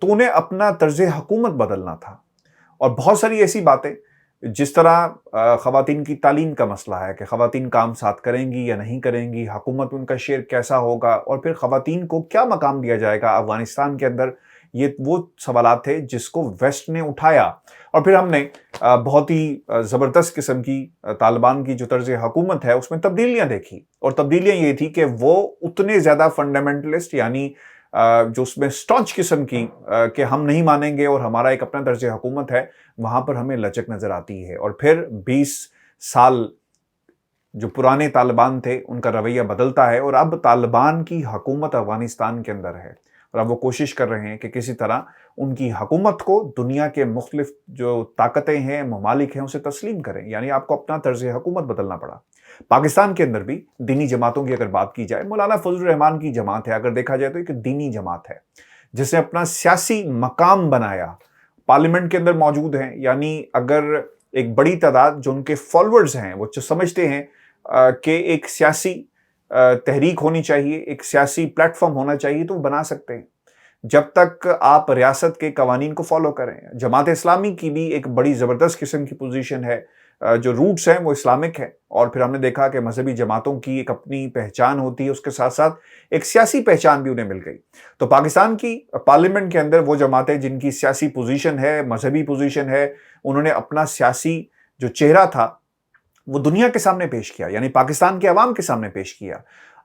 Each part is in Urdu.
تو انہیں اپنا طرز حکومت بدلنا تھا. اور بہت ساری ایسی باتیں جس طرح خواتین کی تعلیم کا مسئلہ ہے کہ خواتین کام ساتھ کریں گی یا نہیں کریں گی، حکومت میں ان کا شیئر کیسا ہوگا، اور پھر خواتین کو کیا مقام دیا جائے گا افغانستان کے اندر. یہ وہ سوالات تھے جس کو ویسٹ نے اٹھایا، اور پھر ہم نے بہت ہی زبردست قسم کی طالبان کی جو طرز حکومت ہے اس میں تبدیلیاں دیکھی. اور تبدیلیاں یہ تھی کہ وہ اتنے زیادہ فنڈامنٹلسٹ، یعنی جو اس میں سٹانچ قسم کی کہ ہم نہیں مانیں گے اور ہمارا ایک اپنا طرز حکومت ہے، وہاں پر ہمیں لچک نظر آتی ہے. اور پھر 20 سال جو پرانے طالبان تھے ان کا رویہ بدلتا ہے، اور اب طالبان کی حکومت افغانستان کے اندر ہے، اور اب وہ کوشش کر رہے ہیں کہ کسی طرح ان کی حکومت کو دنیا کے مختلف جو طاقتیں ہیں، ممالک ہیں، اسے تسلیم کریں. یعنی آپ کو اپنا طرز حکومت بدلنا پڑا. پاکستان کے اندر بھی دینی جماعتوں کی اگر بات کی جائے، مولانا فضل الرحمان کی جماعت ہے، اگر دیکھا جائے تو ایک دینی جماعت ہے جس نے اپنا سیاسی مقام بنایا، پارلیمنٹ کے اندر موجود ہیں. یعنی اگر ایک بڑی تعداد جو ان کے فالوورز ہیں وہ سمجھتے ہیں کہ ایک سیاسی تحریک ہونی چاہیے، ایک سیاسی پلیٹ فارم ہونا چاہیے، تو وہ بنا سکتے ہیں جب تک آپ ریاست کے قوانین کو فالو کریں. جماعت اسلامی کی بھی ایک بڑی زبردست قسم کی پوزیشن ہے، جو روٹس ہیں وہ اسلامک ہیں، اور پھر ہم نے دیکھا کہ مذہبی جماعتوں کی ایک اپنی پہچان ہوتی ہے، اس کے ساتھ ساتھ ایک سیاسی پہچان بھی انہیں مل گئی. تو پاکستان کی پارلیمنٹ کے اندر وہ جماعتیں جن کی سیاسی پوزیشن ہے، مذہبی پوزیشن ہے، انہوں نے اپنا سیاسی جو چہرہ تھا وہ دنیا کے سامنے پیش کیا، یعنی پاکستان کے عوام کے سامنے پیش کیا.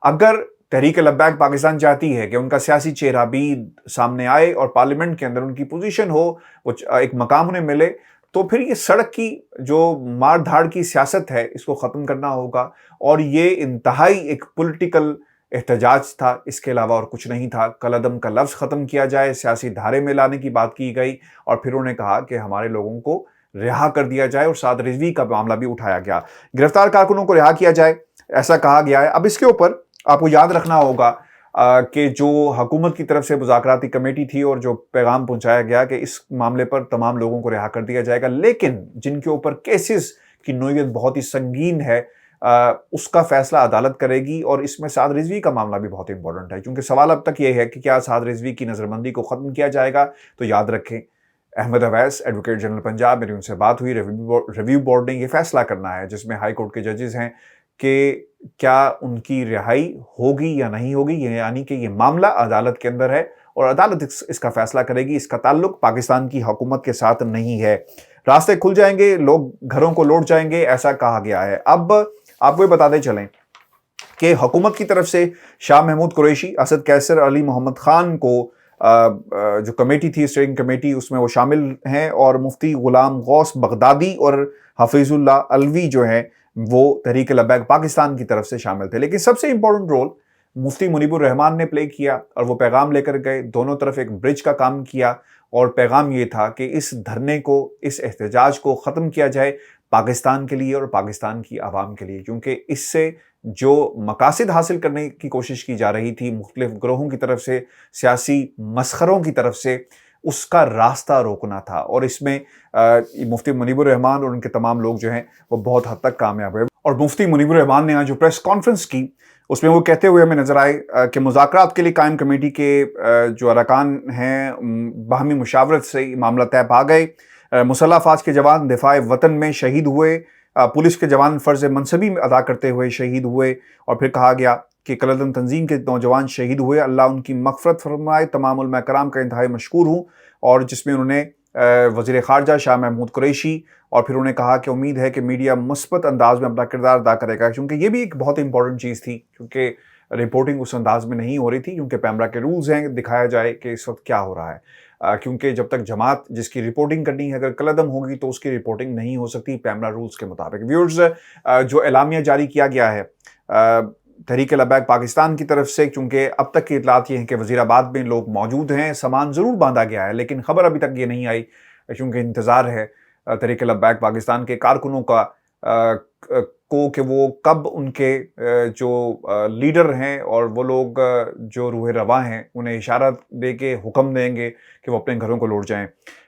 اگر تحریک لبیک پاکستان چاہتی ہے کہ ان کا سیاسی چہرہ بھی سامنے آئے اور پارلیمنٹ کے اندر ان کی پوزیشن ہو، وہ ایک مقام انہیں ملے، تو پھر یہ سڑک کی جو مار دھاڑ کی سیاست ہے اس کو ختم کرنا ہوگا. اور یہ انتہائی ایک پولیٹیکل احتجاج تھا، اس کے علاوہ اور کچھ نہیں تھا. کالعدم کا لفظ ختم کیا جائے، سیاسی دھارے میں لانے کی بات کی گئی، اور پھر انہوں نے کہا کہ ہمارے لوگوں کو رہا کر دیا جائے، اور سعد رضوی کا معاملہ بھی اٹھایا گیا، گرفتار کارکنوں کو رہا کیا جائے، ایسا کہا گیا ہے. اب اس کے اوپر آپ کو یاد رکھنا ہوگا کہ جو حکومت کی طرف سے مذاکراتی کمیٹی تھی اور جو پیغام پہنچایا گیا کہ اس معاملے پر تمام لوگوں کو رہا کر دیا جائے گا، لیکن جن کے اوپر کیسز کی نوعیت بہت ہی سنگین ہے اس کا فیصلہ عدالت کرے گی. اور اس میں سعد رضوی کا معاملہ بھی بہت امپورٹنٹ ہے، کیونکہ سوال اب تک یہ ہے کہ کیا سعد رضوی کی نظربندی کو ختم کیا جائے گا. تو یاد رکھیں، احمد اویس ایڈوکیٹ جنرل پنجاب، میری ان سے بات ہوئی، ریویو بورڈ نے یہ فیصلہ کرنا ہے جس میں ہائی کورٹ کے ججز ہیں کہ کیا ان کی رہائی ہوگی یا نہیں ہوگی. یعنی کہ یہ معاملہ عدالت کے اندر ہے اور عدالت اس کا فیصلہ کرے گی، اس کا تعلق پاکستان کی حکومت کے ساتھ نہیں ہے. راستے کھل جائیں گے، لوگ گھروں کو لوٹ جائیں گے، ایسا کہا گیا ہے. اب آپ کو یہ بتاتے چلیں کہ حکومت کی طرف سے شاہ محمود قریشی، اسد کیسر، علی محمد خان کو جو کمیٹی تھی، اسٹیئرنگ کمیٹی، اس میں وہ شامل ہیں، اور مفتی غلام غوث بغدادی اور حفیظ اللہ علوی جو ہیں وہ تحریک لبیک پاکستان کی طرف سے شامل تھے. لیکن سب سے امپورٹنٹ رول مفتی منیب الرحمان نے پلے کیا، اور وہ پیغام لے کر گئے، دونوں طرف ایک برج کا کام کیا، اور پیغام یہ تھا کہ اس دھرنے کو، اس احتجاج کو ختم کیا جائے پاکستان کے لیے اور پاکستان کی عوام کے لیے، کیونکہ اس سے جو مقاصد حاصل کرنے کی کوشش کی جا رہی تھی مختلف گروہوں کی طرف سے، سیاسی مسخروں کی طرف سے، اس کا راستہ روکنا تھا. اور اس میں مفتی منیب الرحمان اور ان کے تمام لوگ جو ہیں وہ بہت حد تک کامیاب ہوئے. اور مفتی منیب الرحمان نے جو پریس کانفرنس کی اس میں وہ کہتے ہوئے ہمیں نظر آئے کہ مذاکرات کے لیے قائم کمیٹی کے جو ارکان ہیں باہمی مشاورت سے معاملہ طے پا گئے. مسلح افواج کے جوان دفاع وطن میں شہید ہوئے، پولیس کے جوان فرض منصبی ادا کرتے ہوئے شہید ہوئے. اور پھر کہا گیا کہ کالعدم تنظیم کے نوجوان شہید ہوئے، اللہ ان کی مغفرت فرمائے. تمام علماء کرام کا انتہائی مشکور ہوں. اور جس میں انہوں نے وزیر خارجہ شاہ محمود قریشی، اور پھر انہوں نے کہا کہ امید ہے کہ میڈیا مثبت انداز میں اپنا کردار ادا کرے گا، کیونکہ یہ بھی ایک بہت امپورٹنٹ چیز تھی، کیونکہ رپورٹنگ اس انداز میں نہیں ہو رہی تھی، کیونکہ پیمرا کے رولز ہیں، دکھایا جائے کہ اس وقت کیا ہو رہا ہے. کیونکہ جب تک جماعت جس کی رپورٹنگ کرنی ہے اگر کالعدم ہوگی تو اس کی رپورٹنگ نہیں ہو سکتی پیمرا رولز کے مطابق. ویورز، جو اعلامیہ جاری کیا گیا ہے تحریک لبیک پاکستان کی طرف سے، کیونکہ اب تک کی اطلاعات یہ ہیں کہ وزیر آباد میں لوگ موجود ہیں، سامان ضرور باندھا گیا ہے، لیکن خبر ابھی تک یہ نہیں آئی، کیونکہ انتظار ہے تحریک لبیک پاکستان کے کارکنوں کا کہ وہ کب ان کے جو لیڈر ہیں اور وہ لوگ جو روح رواں ہیں انہیں اشارہ دے کے حکم دیں گے کہ وہ اپنے گھروں کو لوٹ جائیں.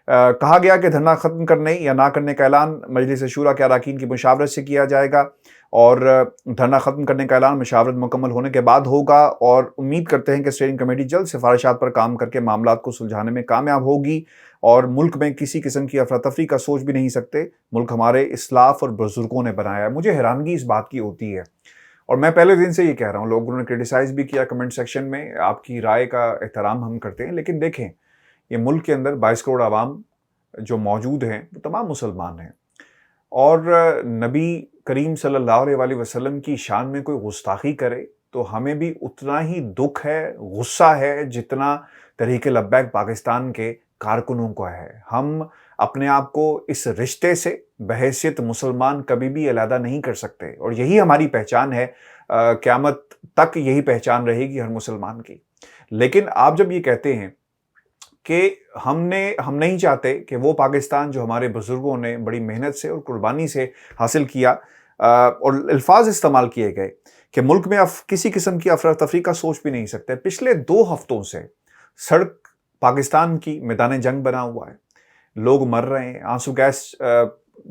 کہا گیا کہ دھرنا ختم کرنے یا نہ کرنے کا اعلان مجلس شورا کے اراکین کی مشاورت سے کیا جائے گا. اور دھرنا ختم کرنے کا اعلان مشاورت مکمل ہونے کے بعد ہوگا، اور امید کرتے ہیں کہ اسٹیئرنگ کمیٹی جلد سفارشات پر کام کر کے معاملات کو سلجھانے میں کامیاب ہوگی، اور ملک میں کسی قسم کی افراتفری کا سوچ بھی نہیں سکتے۔ ملک ہمارے اسلاف اور بزرگوں نے بنایا ہے۔ مجھے حیرانگی اس بات کی ہوتی ہے، اور میں پہلے دن سے یہ کہہ رہا ہوں، لوگوں نے کرٹیسائز بھی کیا کمنٹ سیکشن میں، آپ کی رائے کا احترام ہم کرتے ہیں، لیکن دیکھیں یہ ملک کے اندر 22 کروڑ عوام جو موجود ہیں وہ تمام مسلمان ہیں، اور نبی کریم صلی اللہ علیہ وآلہ وسلم کی شان میں کوئی گستاخی کرے تو ہمیں بھی اتنا ہی دکھ ہے، غصہ ہے، جتنا تحریک لبیک پاکستان کے کارکنوں کو ہے۔ ہم اپنے آپ کو اس رشتے سے بحیثیت مسلمان کبھی بھی علیحدہ نہیں کر سکتے، اور یہی ہماری پہچان ہے، قیامت تک یہی پہچان رہے گی ہر مسلمان کی۔ لیکن آپ جب یہ کہتے ہیں کہ ہم نہیں چاہتے کہ وہ پاکستان جو ہمارے بزرگوں نے بڑی محنت سے اور قربانی سے حاصل کیا، اور الفاظ استعمال کیے گئے کہ ملک میں کسی قسم کی افراتفری کا سوچ بھی نہیں سکتے۔ پچھلے 2 ہفتوں سے سڑک پاکستان کی میدان جنگ بنا ہوا ہے، لوگ مر رہے ہیں، آنسو گیس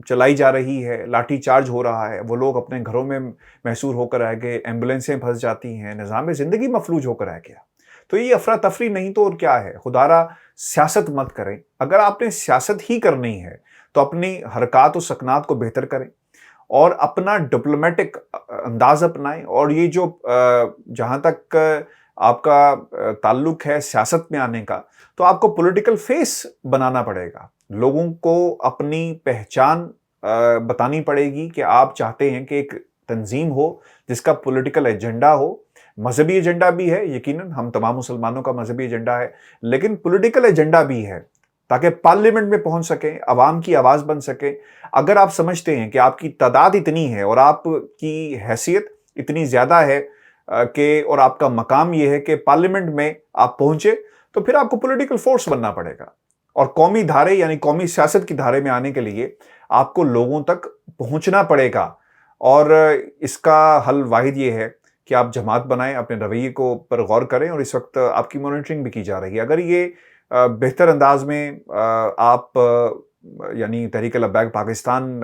چلائی جا رہی ہے، لاٹھی چارج ہو رہا ہے، وہ لوگ اپنے گھروں میں محصور ہو کر رہ گئے، ایمبولینسیں پھنس جاتی ہیں، نظام زندگی مفلوج ہو کر رہ گیا۔ تو یہ افراتفری نہیں تو اور کیا ہے؟ خدارا سیاست مت کریں۔ اگر آپ نے سیاست ہی کرنی ہے تو اپنی حرکات و سکنات کو بہتر کریں، اور اپنا ڈپلومیٹک انداز اپنائیں، اور یہ جو جہاں تک آپ کا تعلق ہے سیاست میں آنے کا، تو آپ کو پولیٹیکل فیس بنانا پڑے گا، لوگوں کو اپنی پہچان بتانی پڑے گی کہ آپ چاہتے ہیں کہ ایک تنظیم ہو جس کا پولیٹیکل ایجنڈا ہو۔ مذہبی ایجنڈا بھی ہے، یقیناً ہم تمام مسلمانوں کا مذہبی ایجنڈا ہے، لیکن پولیٹیکل ایجنڈا بھی ہے، تاکہ پارلیمنٹ میں پہنچ سکیں، عوام کی آواز بن سکے۔ اگر آپ سمجھتے ہیں کہ آپ کی تعداد اتنی ہے اور آپ کی حیثیت اتنی زیادہ ہے اور آپ کا مقام یہ ہے کہ پارلیمنٹ میں آپ پہنچے، تو پھر آپ کو پولیٹیکل فورس بننا پڑے گا، اور قومی دھارے یعنی قومی سیاست کی دھارے میں آنے کے لیے آپ کو لوگوں تک پہنچنا پڑے گا۔ اور اس کا حل واحد یہ ہے کہ آپ جماعت بنائیں، اپنے رویے کو پر غور کریں، اور اس وقت آپ کی مانیٹرنگ بھی کی جا رہی ہے۔ اگر یہ بہتر انداز میں آپ یعنی تحریک لبیک پاکستان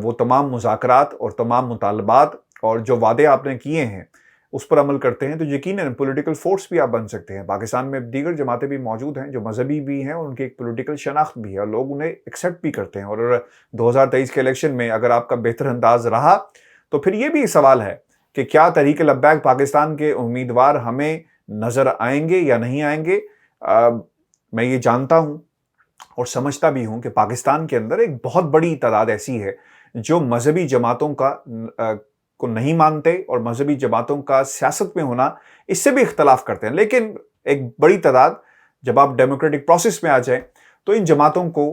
وہ تمام مذاکرات اور تمام مطالبات اور جو وعدے آپ نے کیے ہیں اس پر عمل کرتے ہیں، تو یقیناً پولیٹیکل فورس بھی آپ بن سکتے ہیں۔ پاکستان میں دیگر جماعتیں بھی موجود ہیں جو مذہبی بھی ہیں، اور ان کی ایک پولیٹیکل شناخت بھی ہے، اور لوگ انہیں ایکسیپٹ بھی کرتے ہیں۔ اور 2023 کے الیکشن میں اگر آپ کا بہتر انداز رہا تو پھر یہ بھی سوال ہے کہ کیا تحریک لبیک پاکستان کے امیدوار ہمیں نظر آئیں گے یا نہیں آئیں گے۔ میں یہ جانتا ہوں اور سمجھتا بھی ہوں کہ پاکستان کے اندر ایک بہت بڑی تعداد ایسی ہے جو مذہبی جماعتوں کو نہیں مانتے، اور مذہبی جماعتوں کا سیاست میں ہونا اس سے بھی اختلاف کرتے ہیں، لیکن ایک بڑی تعداد جب آپ ڈیموکریٹک پروسیس میں آ جائیں تو ان جماعتوں کو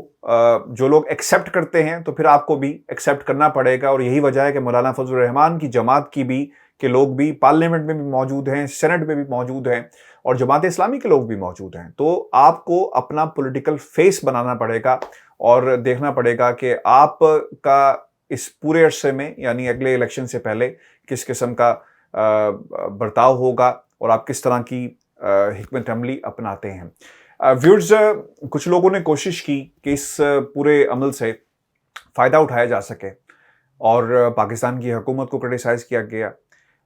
جو لوگ ایکسیپٹ کرتے ہیں تو پھر آپ کو بھی ایکسیپٹ کرنا پڑے گا۔ اور یہی وجہ ہے کہ مولانا فضل الرحمان کی جماعت کے لوگ بھی پارلیمنٹ میں بھی موجود ہیں، سینٹ میں بھی موجود ہیں، اور جماعت اسلامی کے لوگ بھی موجود ہیں۔ تو آپ کو اپنا پولیٹیکل فیس بنانا پڑے گا، اور دیکھنا پڑے گا کہ آپ کا اس پورے عرصے میں یعنی اگلے الیکشن سے پہلے کس قسم کا برتاؤ ہوگا، اور آپ کس طرح کی حکمت عملی اپناتے ہیں۔ ویورز، کچھ لوگوں نے کوشش کی کہ اس پورے عمل سے فائدہ اٹھایا جا سکے، اور پاکستان کی حکومت کو کرٹیسائز کیا گیا،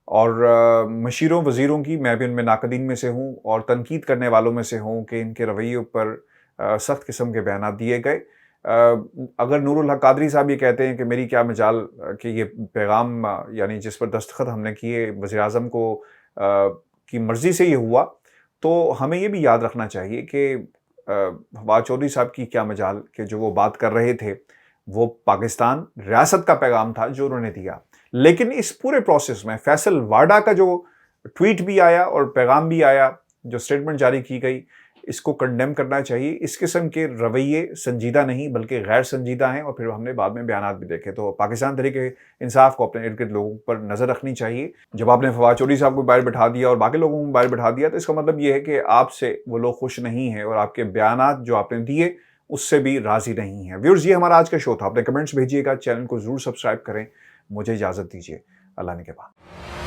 اور مشیروں وزیروں کی میں بھی ان میں ناقدین میں سے ہوں اور تنقید کرنے والوں میں سے ہوں کہ ان کے رویوں پر سخت قسم کے بیانات دیے گئے۔ اگر نور الحق قادری صاحب یہ کہتے ہیں کہ میری کیا مجال کہ یہ پیغام یعنی جس پر دستخط ہم نے کیے وزیر اعظم کی مرضی سے یہ ہوا، تو ہمیں یہ بھی یاد رکھنا چاہیے کہ فواد چودھری صاحب کی کیا مجال کہ جو وہ بات کر رہے تھے وہ پاکستان ریاست کا پیغام تھا جو انہوں نے دیا۔ لیکن اس پورے پروسیس میں فیصل واڈا کا جو ٹویٹ بھی آیا اور پیغام بھی آیا، جو سٹیٹمنٹ جاری کی گئی، اس کو کنڈیم کرنا چاہیے۔ اس قسم کے رویے سنجیدہ نہیں بلکہ غیر سنجیدہ ہیں، اور پھر ہم نے بعد میں بیانات بھی دیکھے۔ تو پاکستان تحریک انصاف کو اپنے ارد گرد لوگوں پر نظر رکھنی چاہیے۔ جب آپ نے فواد چودھری صاحب کو باہر بٹھا دیا اور باقی لوگوں کو باہر بٹھا دیا، تو اس کا مطلب یہ ہے کہ آپ سے وہ لوگ خوش نہیں ہیں، اور آپ کے بیانات جو آپ نے دیے اس سے بھی راضی نہیں ہیں۔ ویورز، یہ ہمارا آج کا شو تھا۔ اپنے کمنٹس بھیجیے گا، چینل کو ضرور سبسکرائب کریں۔ مجھے اجازت دیجیے، اللہ نے کے بعد۔